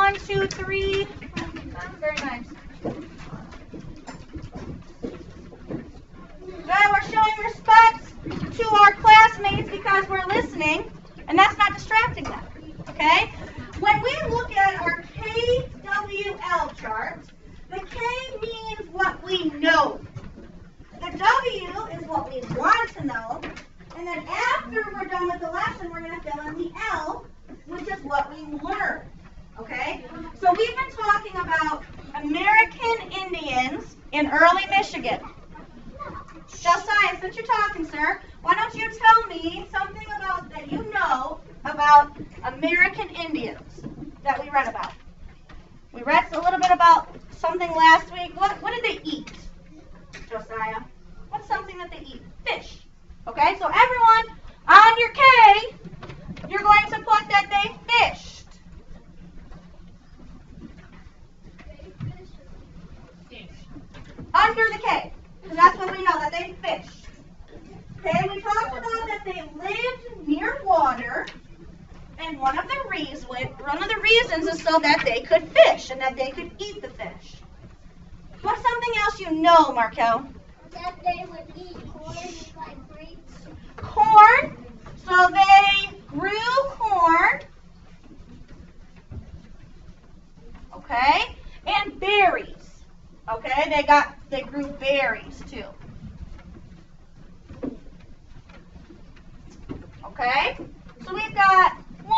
1, 2, 3. Very nice. Good, we're showing respect to our classmates because we're listening, and that's not distracting them, okay? When we look at our KWL chart, the K means what we know. The W is what we want to know. And then after we're done with the lesson, we're going to fill in the L, which is what we learned. Okay? So we've been talking about American Indians in early Michigan. Josiah, since you're talking, sir, why don't you tell me something about that you know about American Indians that we read about? We read a little bit about something last week. What did they eat, Josiah? What's something that they eat? Fish. Okay, so everyone, on your K, you're going to put that they fished. Under the K, because that's what we know, that they fished. Okay, we talked about that they lived near water, and one of the reasons is so that they could fish and that they could eat the fish. What's something else you know, Markel? That they would eat corn like grapes. Corn. So they grew corn. Okay? And berries. Okay? They grew berries too. Okay? So we've got 1,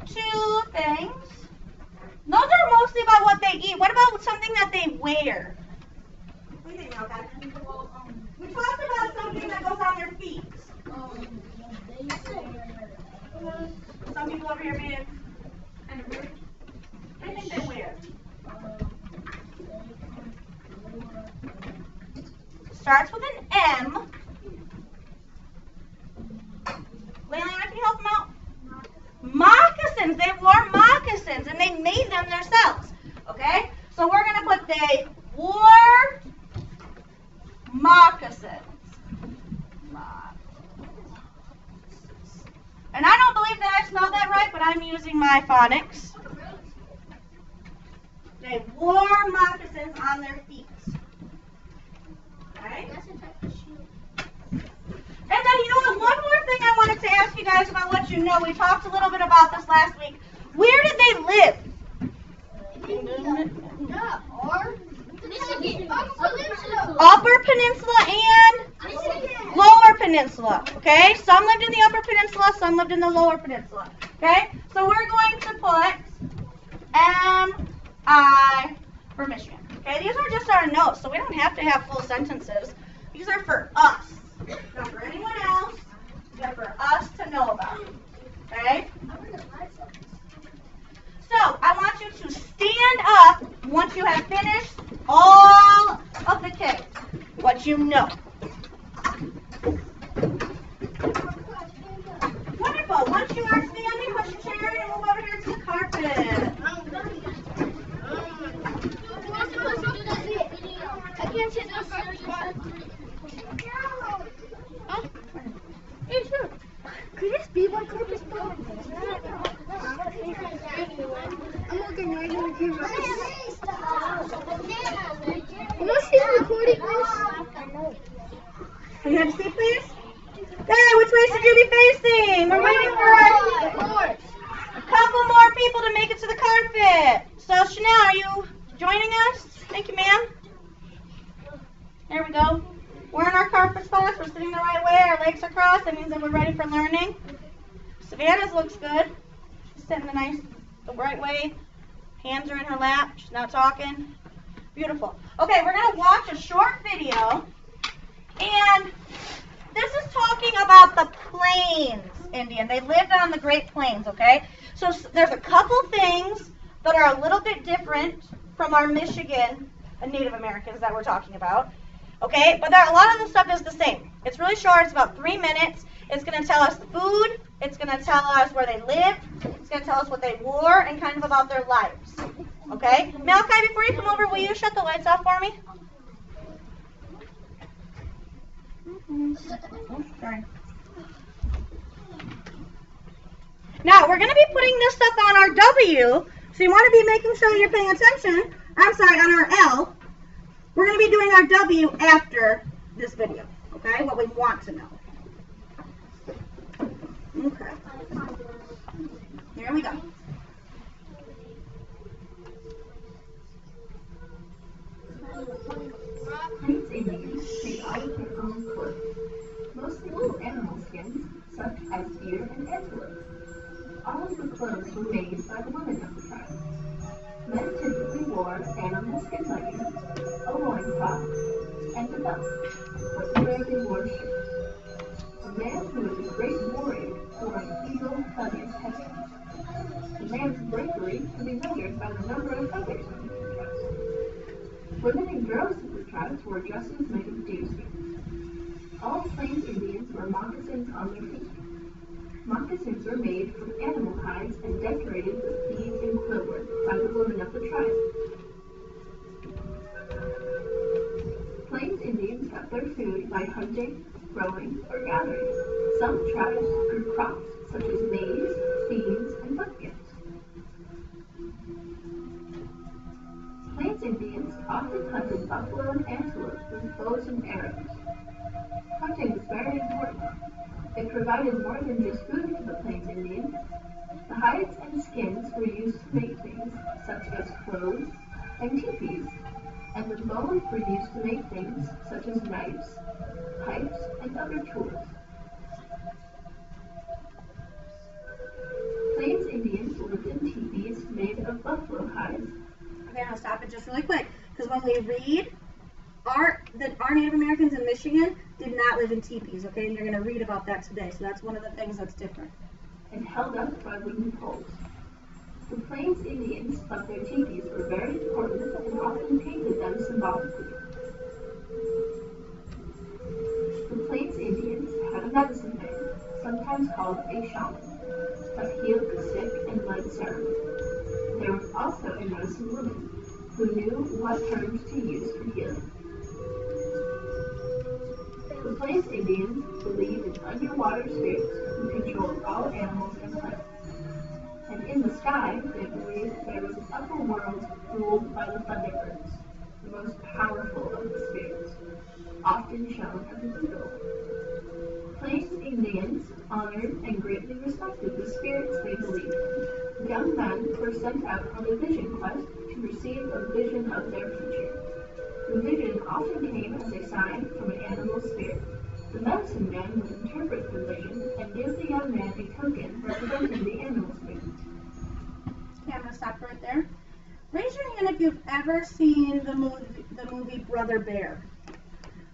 2 things. Those are mostly about what they eat. What about something that they wear? We didn't know that. We talked about something that goes on their feet. Some people over here being kind of rude. What do you think they wear? Starts with an M. Leilani, can you help them out? Moccasins. They wore moccasins, and they made them themselves. Okay? So we're going to put they wore moccasins. And I don't believe that I spelled that right, but I'm using my phonics. They wore moccasins on their feet. Okay? And then, you know what, one more thing I wanted to ask you guys about what you know. We talked a little bit about this last week. Where did they live? Upper Peninsula and Lower Peninsula. Okay? Some lived in the Upper Peninsula, some lived in the Lower Peninsula. Okay? So we're going to put M-I for Michigan. Okay? These are just our notes, so we don't have to have full sentences. These are for us. Not for anyone else. They're for us to know about. Okay? So, I want you to stand up once you have finished all of the K's. What you know. Wonderful. Once you are standing, push your chair and move over here to the carpet. I can't sit down first. Could this be one carpet spot? I'm looking right over here. Am I still recording this? Can you have a seat, please? Hey, which way should you be facing? We're waiting for a couple more people to make it to the carpet. So, Chanel, are you joining us? Thank you, ma'am. There we go. We're in our carpet spots. We're sitting the right way. Our legs are crossed. That means that we're ready for learning. Savannah's looks good. She's sitting the right way. Hands are in her lap. She's not talking. Beautiful. Okay, we're going to watch a short video. And this is talking about the Plains Indian. They lived on the Great Plains, okay? So there's a couple things that are a little bit different from our Michigan Native Americans that we're talking about. Okay, but a lot of the stuff is the same. It's really short. It's about 3 minutes. It's going to tell us the food. It's going to tell us where they lived. It's going to tell us what they wore and kind of about their lives. Okay? Malachi, before you come over, will you shut the lights off for me? Oh, sorry. Now, we're going to be putting this stuff on our W, so you want to be making sure you're paying attention. I'm sorry, on our L. We're going to be doing our W after this video, okay? What we want to know. Okay. Here we go. Plains Indians made all of their own clothes, mostly from animal skins, such as deer and antelope. All of the clothes were made by the women of the tribe. Men typically wore animal skin leggings, a loincloth, and a belt, but rarely wore shoes. A man who was a great warrior wore an eagle-feathered headband. The man's bravery could be measured by the number of feathers on his chest. Women and girls of the tribes wore dresses made of deerskins. All Plains Indians wore moccasins on their feet. Moccasins were made from animal hides and decorated with beads and quillwork by the women of the tribe. Plains Indians got their food by hunting, growing, or gathering. Some tribes grew crops such as maize, beans, and pumpkins. Plains Indians often hunted buffalo and antelope with bows and arrows. Hunting was very important. It provided more than just food to the Plains Indians. The hides and skins were used to make things such as clothes and teepees, and the bones were used to make things such as knives, pipes, and other tools. Plains Indians lived in teepees made of buffalo hides. Okay, I'll stop it just really quick, because when we read, our Native Americans in Michigan did not live in teepees, okay? And you're going to read about that today, so that's one of the things that's different. And held up by wooden poles. The Plains Indians thought their teepees were very important and often painted them symbolically. The Plains Indians had a medicine man, sometimes called a shaman, that healed the sick and led ceremony. There was also a medicine woman who knew what herbs to use for healing. The Plains Indians believed in underwater spirits who controlled all animals and plants. And in the sky, they believed there was an upper world ruled by the thunderbirds, the most powerful of the spirits, often shown as an eagle. Plains Indians honored and greatly respected the spirits they believed in. Young men were sent out on a vision quest to receive a vision of their future. The vision often came as a sign from an animal spirit. The medicine man would interpret the vision and give the young man a token representing the animal spirit. Okay, I'm going to stop right there. Raise your hand if you've ever seen the movie Brother Bear.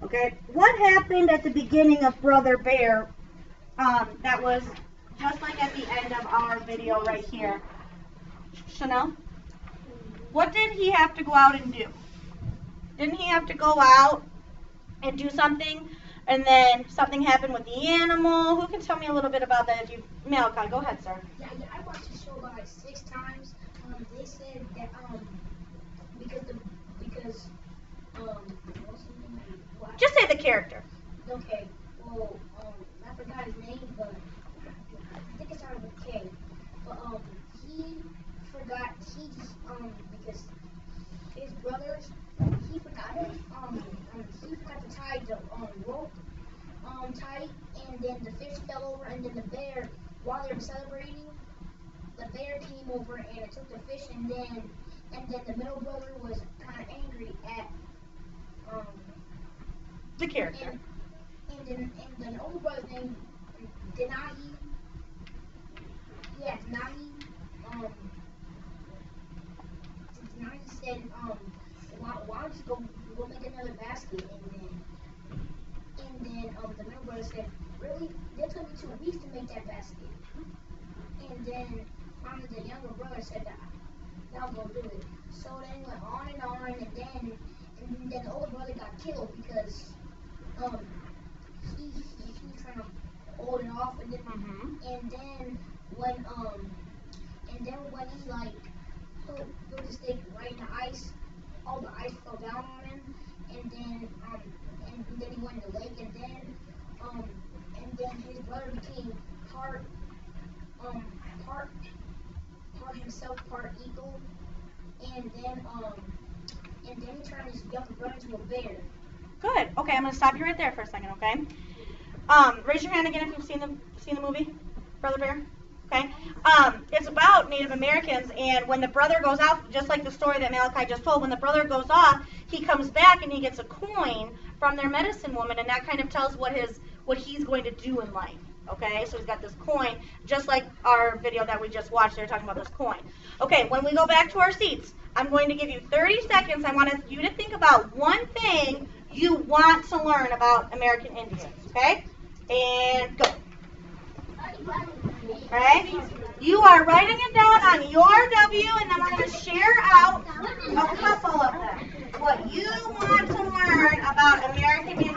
Okay, what happened at the beginning of Brother Bear that was just like at the end of our video right here? Chanel? What did he have to go out and do? Didn't he have to go out and do something, and then something happened with the animal? Who can tell me a little bit about that? Malachi, go ahead, sir. Yeah, I watched the show about like 6 times. They said that because Just say the character. okay, well I forgot his name, but I think it started with K. But he forgot because his brothers he forgot to tie the rope tight, and then the fish fell over, and then the bear, while they were celebrating, the bear came over and it took the fish, and then the middle brother was kind of angry at The character. and then the older brother named Denahi. Yeah, Denahi. Denahi said, why don't you go make another basket? And then the middle brother said, really? It took me 2 weeks to make that basket. And then finally the younger brother said that I'll go do it. So then it went on, and then the older brother got killed because he was trying to hold it off, and then when he like put the stick right in the ice, all the ice fell down on him, and then he went in the lake, and then his brother became part part himself, part eagle, and then he turned his younger brother into a bear. Good. Okay, I'm gonna stop you right there for a second. Okay. Raise your hand again if you've seen the movie Brother Bear. Okay. It's about Native Americans, and when the brother goes out, just like the story that Malachi just told, when the brother goes off, he comes back and he gets a coin from their medicine woman, and that kind of tells what he's going to do in life. Okay, so he's got this coin, just like our video that we just watched. They're talking about this coin. Okay, when we go back to our seats, I'm going to give you 30 seconds. I want you to think about one thing you want to learn about American Indians. Okay, and go. Okay, you are writing it down on your W, and then we're going to share out a couple of them. What you want to learn about American Indians.